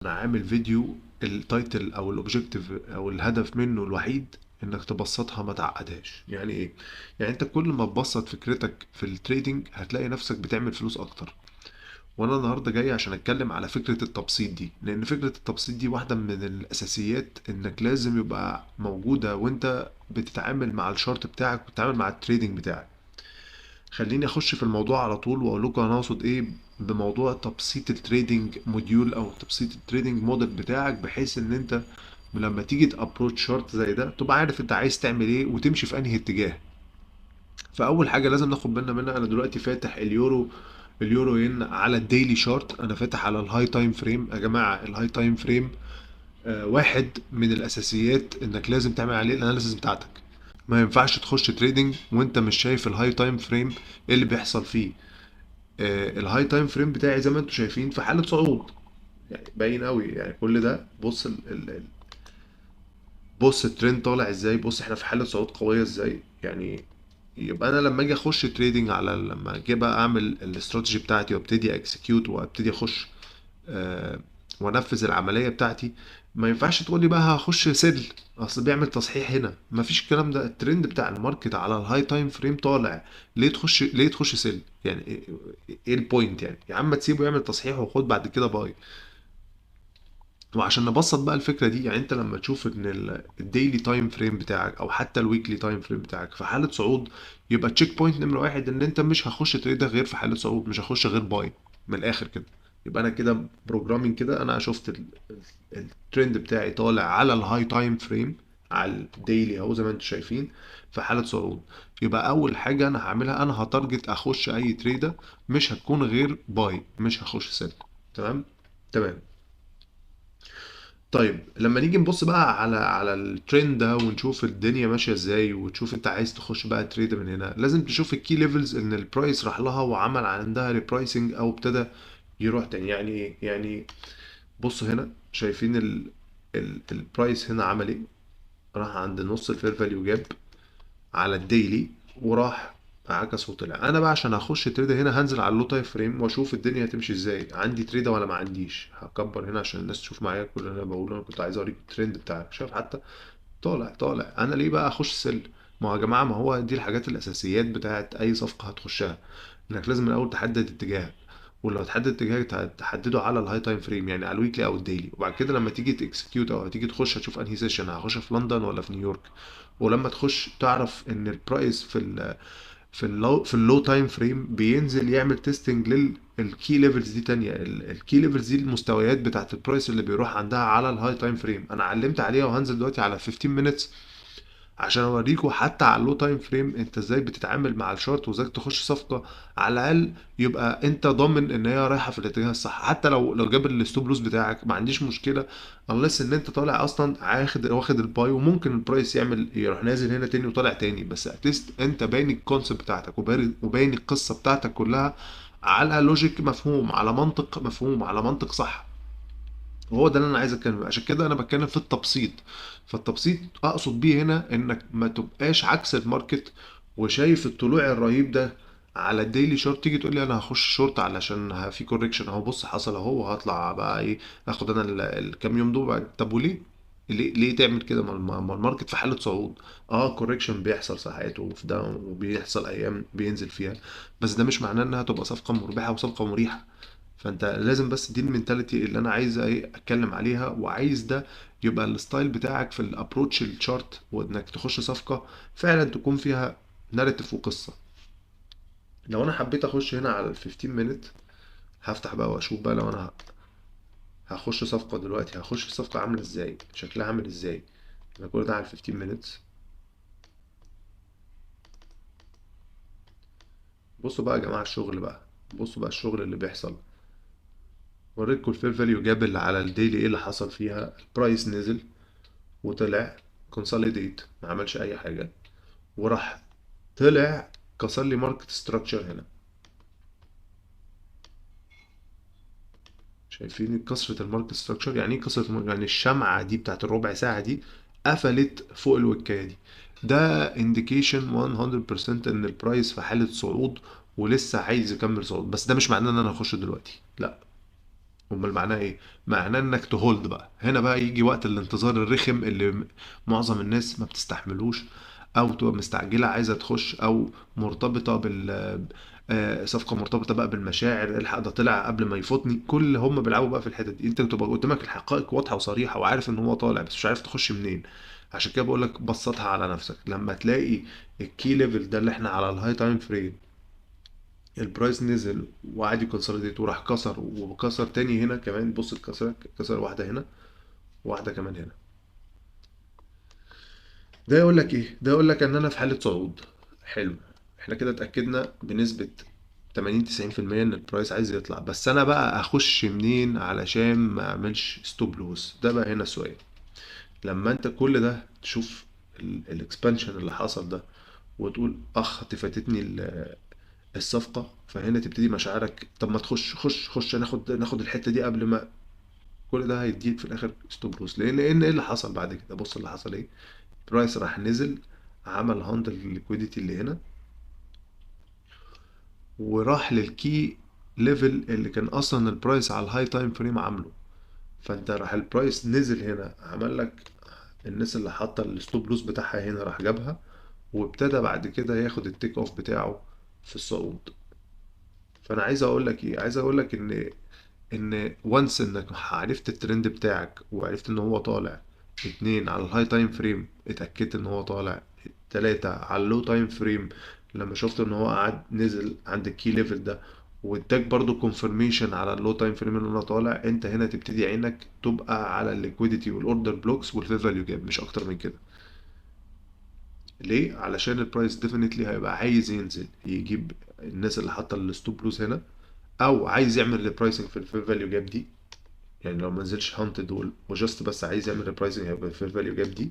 انا عامل فيديو التايتل او الاوبجكتيف او الهدف منه الوحيد انك تبسطها ما تعقدهاش. يعني ايه؟ يعني انت كل ما تبسط فكرتك في التريدينج هتلاقي نفسك بتعمل فلوس اكتر. وانا النهارده جاي عشان اتكلم على فكرة التبسيط دي، لان فكرة التبسيط دي واحدة من الاساسيات انك لازم يبقى موجودة وانت بتتعامل مع الشارت بتاعك وبتتعامل مع التريدينج بتاعك. خليني اخش في الموضوع على طول واقول لكم انا اقصد ايه بموضوع تبسيط التريدينج موديول او تبسيط التريدينج موديل بتاعك، بحيث ان انت لما تيجي تابروتش شارت زي ده تبقى عارف انت عايز تعمل ايه وتمشي في انهي اتجاه. فاول حاجه لازم ناخد بالنا منها، انا دلوقتي فاتح اليورو ين على الديلي شارت، انا فاتح على الهاي تايم فريم. يا جماعه الهاي تايم فريم واحد من الاساسيات انك لازم تعمل عليه الاناليسيس بتاعتك. ما ينفعش تخش تريدنج وانت مش شايف الهاي تايم فريم ايه اللي بيحصل فيه. الهاي تايم فريم بتاعي زي ما انتم شايفين في حالة صعود، يعني باين قوي. يعني كل ده بص بص الترند طالع ازاي، بص احنا في حالة صعود قوية ازاي يعني. يبقى انا لما اجي اخش تريدنج على لما اجي بقى اعمل الاستراتيجي بتاعتي وابتدي اكسكيوت وابتدي اخش آه، وانفذ العمليه بتاعتي، ما ينفعش تقول لي بقى هخش سيل اصل بيعمل تصحيح. هنا مفيش الكلام ده. الترند بتاع الماركت على الهاي تايم فريم طالع، ليه تخش سيل يعني؟ إيه البوينت يعني؟ يا عم تسيبه يعمل تصحيح وخد بعد كده باي. وعشان نبسط بقى الفكره دي، يعني انت لما تشوف ان الديلي تايم فريم بتاعك او حتى الويكلي تايم فريم بتاعك في حاله صعود، يبقى تشيك بوينت نمره واحد ان انت مش هخش تريد غير في حاله صعود، مش هخش غير باي. من الاخر كده يبقى انا كده بروجرامينج كده، انا شفت الترند بتاعي طالع على الهاي تايم فريم على الديلي اهو زي ما انتم شايفين في حاله صعود. يبقى اول حاجه انا هعملها، انا هتارجت اخش اي تريده مش هتكون غير باي، مش هخش سيل. تمام. تمام. طيب لما نيجي نبص بقى على الترند ده ونشوف الدنيا ماشيه ازاي، وتشوف انت عايز تخش بقى تريد من هنا، لازم تشوف الكي ليفلز ان البرايس راح لها وعمل عندها ريبرايسنج او ابتدى يروح تاني. يعني ايه يعني؟ بصوا هنا شايفين البرايس هنا عمل ايه؟ راح عند نص الفير فاليو جاب على الديلي وراح عكس وطلع. انا بقى عشان اخش تريده هنا هنزل على اللو تايم فريم واشوف الدنيا هتمشي ازاي، عندي تريده ولا ما عنديش. هكبر هنا عشان الناس تشوف معايا كل اللي انا بقوله. انا كنت عايز اوريك الترند بتاعك، شايف حتى طالع. انا ليه بقى اخش سل؟ ما هو يا جماعه، ما هو دي الحاجات الاساسيات بتاعت اي صفقه هتخشها، انك لازم الاول تحدد اتجاهك. ولو تحدد اتجاهك تحدده على الهاي تايم فريم، يعني على الويكلي او الديلي. وبعد كده لما تيجي تكسكيوت او تيجي تخش هتشوف انهي سيشن، هخش في لندن ولا في نيويورك. ولما تخش تعرف ان البرايس في اللو تايم فريم بينزل يعمل تيستنج للكي ليفلز دي تانية. الكي ليفلز دي المستويات بتاعت البرايس اللي بيروح عندها على الهاي تايم فريم. انا علمت عليها وهنزل دلوقتي على 15 minutes عشان اوريكم حتى على اللو تايم فريم انت ازاي بتتعامل مع الشارت وازاي تخش صفقه على الاقل يبقى انت ضامن ان هي رايحه في الاتجاه الصح. حتى لو جاب الستوب لوس بتاعك ما عنديش مشكله، unless ان انت طالع اصلا واخد الباي، وممكن البرايس يروح نازل هنا تاني وطالع تاني، بس اتليست انت باين الكونسيبت بتاعتك وباين القصه بتاعتك كلها على لوجيك مفهوم، على منطق مفهوم، على منطق صح. وهو ده اللي انا عايز اتكلم، عشان كده انا بتكلم في التبسيط. فالتبسيط اقصد بيه هنا انك ما تبقاش عكس الماركت وشايف الطلوع الرهيب ده على الديلي شورت تيجي تقول لي انا هخش شورت علشان في كوريكشن اهو، بص حصل اهو وهطلع بقى ايه، اخد انا الكام يوم دول طب وليه؟ ليه تعمل كده؟ ما الماركت في حالة صعود. اه كوريكشن بيحصل ساعات وفي ده، وبيحصل ايام بينزل فيها، بس ده مش معناه انها تبقى صفقة مربحة وصفقة مريحة. فانت لازم بس دي المينتاليتي اللي انا عايز ايه اتكلم عليها، وعايز ده يبقى الستايل بتاعك في الابروتش الشارت، وانك تخش صفقة فعلا تكون فيها ناريتيف وقصة. لو انا حبيت اخش هنا على ال 15 مينت، هفتح بقى واشوف بقى لو انا هخش صفقة دلوقتي، هخش صفقة عاملة ازاي، شكلها عامل ازاي. انا كل ده على ال 15 مينت. بصوا بقى يا جماعة الشغل بقى، بصوا بقى الشغل اللي بيحصل. وريتكم الفير فاليو جاب اللي على الديلي ايه اللي حصل فيها. البرايس نزل وطلع كونسوليديت، ما عملش اي حاجه، وراح طلع كسر لي ماركت ستراكشر هنا. شايفين كسرة الماركت ستراكشر؟ يعني ايه كسرة يعني الشمعة دي بتاعت الربع ساعة دي قفلت فوق الوكاية دي. ده انديكيشن 100% ان البرايس في حالة صعود ولسه عايز يكمل صعود. بس ده مش معناه ان انا اخش دلوقتي، لا. امال معناه ايه؟ معناه انك تهولد بقى. هنا بقى يجي وقت الانتظار الرخم اللي معظم الناس ما بتستحملوش، او تبقى مستعجله عايزه تخش، او مرتبطه بال صفقه مرتبطه بقى بالمشاعر، الحق ده طلع قبل ما يفوتني. كل هم بيلعبوا بقى في الحته دي. انت بتبقى قدامك الحقائق واضحه وصريحه، وعارف ان هو طالع، بس مش عارف تخش منين. عشان كده بقول لك بسطها على نفسك. لما تلاقي الكي ليفل ده اللي احنا على الهاي تايم فريم، البرايس نزل وقعد يكونسوليديت وراح كسر وكسر تاني هنا كمان، بص اتكسر، كسر واحده هنا، واحده كمان هنا. ده يقول لك ايه؟ ده يقول لك ان انا في حاله صعود. حلو. احنا كده اتاكدنا بنسبه 80 90% ان البرايس عايز يطلع. بس انا بقى اخش منين علشان ما اعملش ستوب لوس؟ ده بقى هنا السؤال. لما انت كل ده تشوف الاكسبانشن اللي حصل ده، وتقول اخ دي فاتتني الصفقه، فهنا تبتدي مشاعرك طب ما تخش، خش ناخد الحته دي قبل ما. كل ده هيديك في الاخر ستوب لوس. لان ايه اللي حصل بعد كده؟ بص اللي حصل ايه. برايس راح نزل، عمل هاندل الليكويديتي اللي هنا، وراح للكي ليفل اللي كان اصلا البرايس على الهاي تايم فريم عامله. فانت راح البرايس نزل هنا، عمل لك الناس اللي حاطه الستوب لوس بتاعها هنا راح جابها، وابتدى بعد كده ياخد التيك اوف بتاعه في الصعود. فانا عايز اقول لك ايه؟ عايز اقول لك ان وانس انك عرفت الترند بتاعك وعرفت ان هو طالع، اتنين على الهاي تايم فريم اتأكدت ان هو طالع، تلاتة على اللو تايم فريم لما شفت ان هو قعد نزل عند الكي ليفل ده، واداك برضو كونفirmation على اللو تايم فريم ان انا طالع، انت هنا تبتدي عينك تبقى على الليكويديتي والاوردر بلوكس والفير فاليو جاب، مش اكتر من كده. ليه؟ علشان البرايس ديفينتلي هيبقى عايز ينزل يجيب الناس اللي حاطه الستوب لوز هنا، او عايز يعمل ريبرايسنج في الفير فاليو جاب دي. يعني لو ما نزلش هانت دول وجاست بس عايز يعمل ريبرايسنج هيبقى الفير فاليو جاب دي.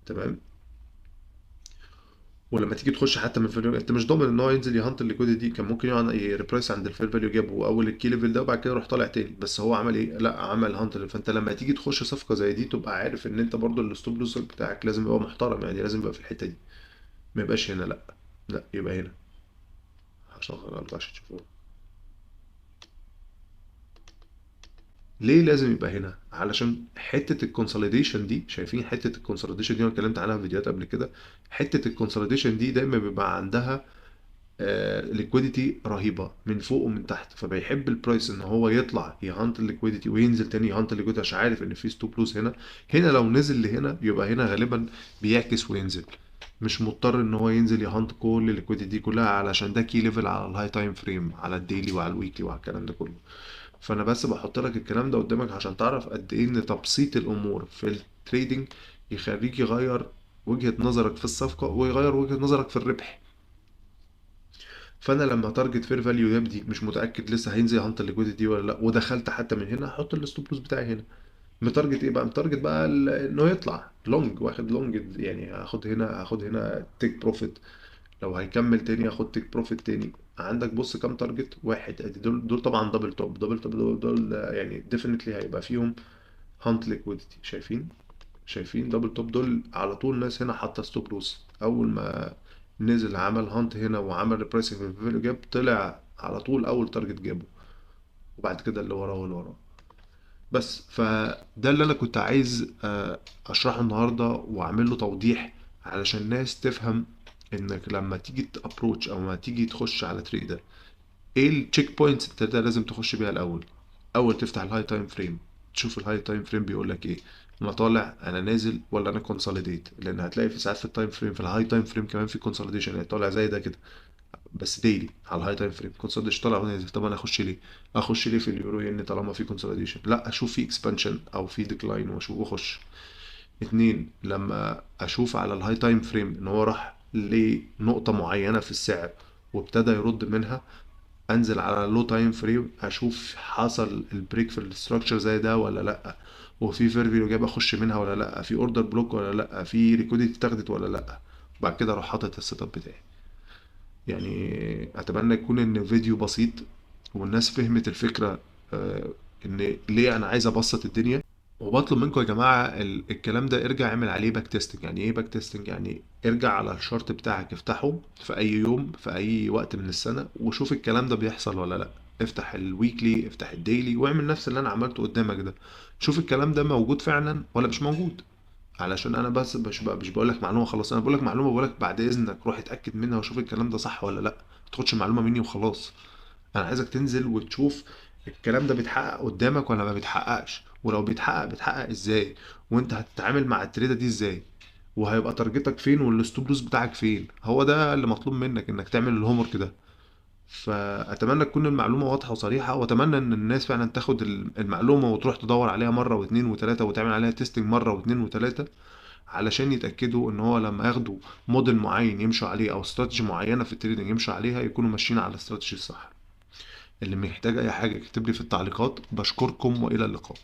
تمام. ولما تيجي تخش حتى من الفير، انت مش ضامن ان هو ينزل يهانت الليكويديتي دي. كان ممكن يقعد يريبرايس عند الفير فاليو جاب واول الكي ليفل ده، وبعد كده يروح طالع تاني. بس هو عمل ايه؟ لا، عمل هانت. فانت لما تيجي تخش صفقه زي دي تبقى عارف ان انت برضو الستوب لوس بتاعك لازم يبقى محترم، يعني لازم يبقى في الحته دي، ما يبقاش هنا. لا، لا يبقى هنا. هشغل الارض عشان تشوفوه. ليه لازم يبقى هنا؟ علشان حته الكونسوليديشن دي، شايفين حته الكونسوليديشن دي انا اتكلمت عنها في فيديوهات قبل كده. حته الكونسوليديشن دي دايما بيبقى عندها ليكويديتي رهيبه من فوق ومن تحت، فبيحب البرايس ان هو يطلع يهانت الليكويديتي وينزل تاني يهانت الليكويديتي، عشان عارف ان في ستوب لوس هنا. هنا لو نزل لهنا يبقى هنا غالبا بيعكس وينزل، مش مضطر ان هو ينزل يهانت كل الليكويديتي دي كلها، علشان ده كي ليفل على الهاي تايم فريم، على الديلي وعلى الويكلي وعلى الكلام ده كله. فانا بس بحط لك الكلام ده قدامك عشان تعرف قد ايه ان تبسيط الامور في التريدينج يخليك يغير وجهة نظرك في الصفقة، ويغير وجهة نظرك في الربح. فانا لما تارجت فير فاليو يبدي مش متاكد لسه هينزل هانت الليكويديتي دي ولا لا، ودخلت حتى من هنا، احط الستوب لوس بتاعي هنا. متارجت ايه بقى؟ متارجت بقى انه يطلع لونج، واخد لونج، يعني هاخد هنا تيك بروفيت. لو هيكمل تاني هاخد تيك بروفيت تاني. عندك بص كام تارجت؟ واحد ادي، دول طبعا دبل توب، دبل توب دول يعني ديفينتلي هيبقى فيهم هانت ليكويديتي. شايفين دبل توب دول على طول ناس هنا حاطه ستوب لوس. اول ما نزل عمل هانت هنا وعمل ريبرايسنج في الفيلو جاب، طلع على طول اول تارجت جابه، وبعد كده اللي وراه واللي وراه. بس فده اللي انا كنت عايز اشرحه النهارده واعمل له توضيح، علشان الناس تفهم انك لما تيجي تابروتش او ما تيجي تخش على تريدر، ايه التشيك بوينتس انت ده لازم تخش بيها الاول. اول تفتح الهاي تايم فريم، تشوف الهاي تايم فريم بيقول لك ايه. انا طالع، انا نازل، ولا انا كونسوليديت؟ لان هتلاقي في ساعات في التايم فريم، في الهاي تايم فريم كمان في كونسوليديشن، يعني طالع زي ده كده بس ديلي على الهاي تايم فريم كونسوليديشن، طالع ونازل. طب انا اخش ليه؟ اخش ليه في اليورو ين طالما في كونسوليديشن؟ لا، اشوف في اكسبانشن او في ديكلاين واشوف واخش. اتنين، لما اشوف على الهاي تايم فريم ان هو راح لنقطة معينة في السعر وابتدى يرد منها، انزل على اللو تايم فريم اشوف حصل البريك في الاستراكشر زي ده ولا لا، وفي فيرفيو جاب اخش منها ولا لا، في اوردر بلوك ولا لا، في ريكوديتي اتاخدت ولا لا. وبعد كده اروح حاطط السيت اب بتاعي. يعني اتمنى يكون ان الفيديو بسيط والناس فهمت الفكرة. ان ليه انا عايز ابسط الدنيا. وبطلب منكم يا جماعة الكلام ده ارجع اعمل عليه باك تيستنج. يعني ايه باك تيستنج؟ يعني ارجع على الشارت بتاعك، افتحه في اي يوم في اي وقت من السنة، وشوف الكلام ده بيحصل ولا لا. افتح الويكلي، افتح الديلي، واعمل نفس اللي انا عملته قدامك ده. شوف الكلام ده موجود فعلا ولا مش موجود. علشان انا بس مش بقول لك معلومه خلاص، انا بقول لك معلومه، بقول لك بعد اذنك روح اتاكد منها وشوف الكلام ده صح ولا لا. ما تاخدش المعلومه مني وخلاص. انا عايزك تنزل وتشوف الكلام ده بيتحقق قدامك ولا ما بيتحققش، ولو بيتحقق بيتحقق ازاي، وانت هتتعامل مع التريده دي ازاي، وهيبقى تارجتك فين والستوب لوس بتاعك فين. هو ده اللي مطلوب منك، انك تعمل الهوم ورك ده. فاتمنى تكون المعلومه واضحه وصريحه، واتمنى ان الناس فعلا تاخد المعلومه وتروح تدور عليها مره واثنين وثلاثه وتعمل عليها تيستنج مره واثنين وثلاثه، علشان يتاكدوا ان هو لما ياخدوا موديل معين يمشوا عليه او استراتيجي معينه في التريدنج يمشوا عليها، يكونوا ماشيين على الاستراتيجي الصح. اللي محتاج اي حاجه يكتب لي في التعليقات. بشكركم والى اللقاء.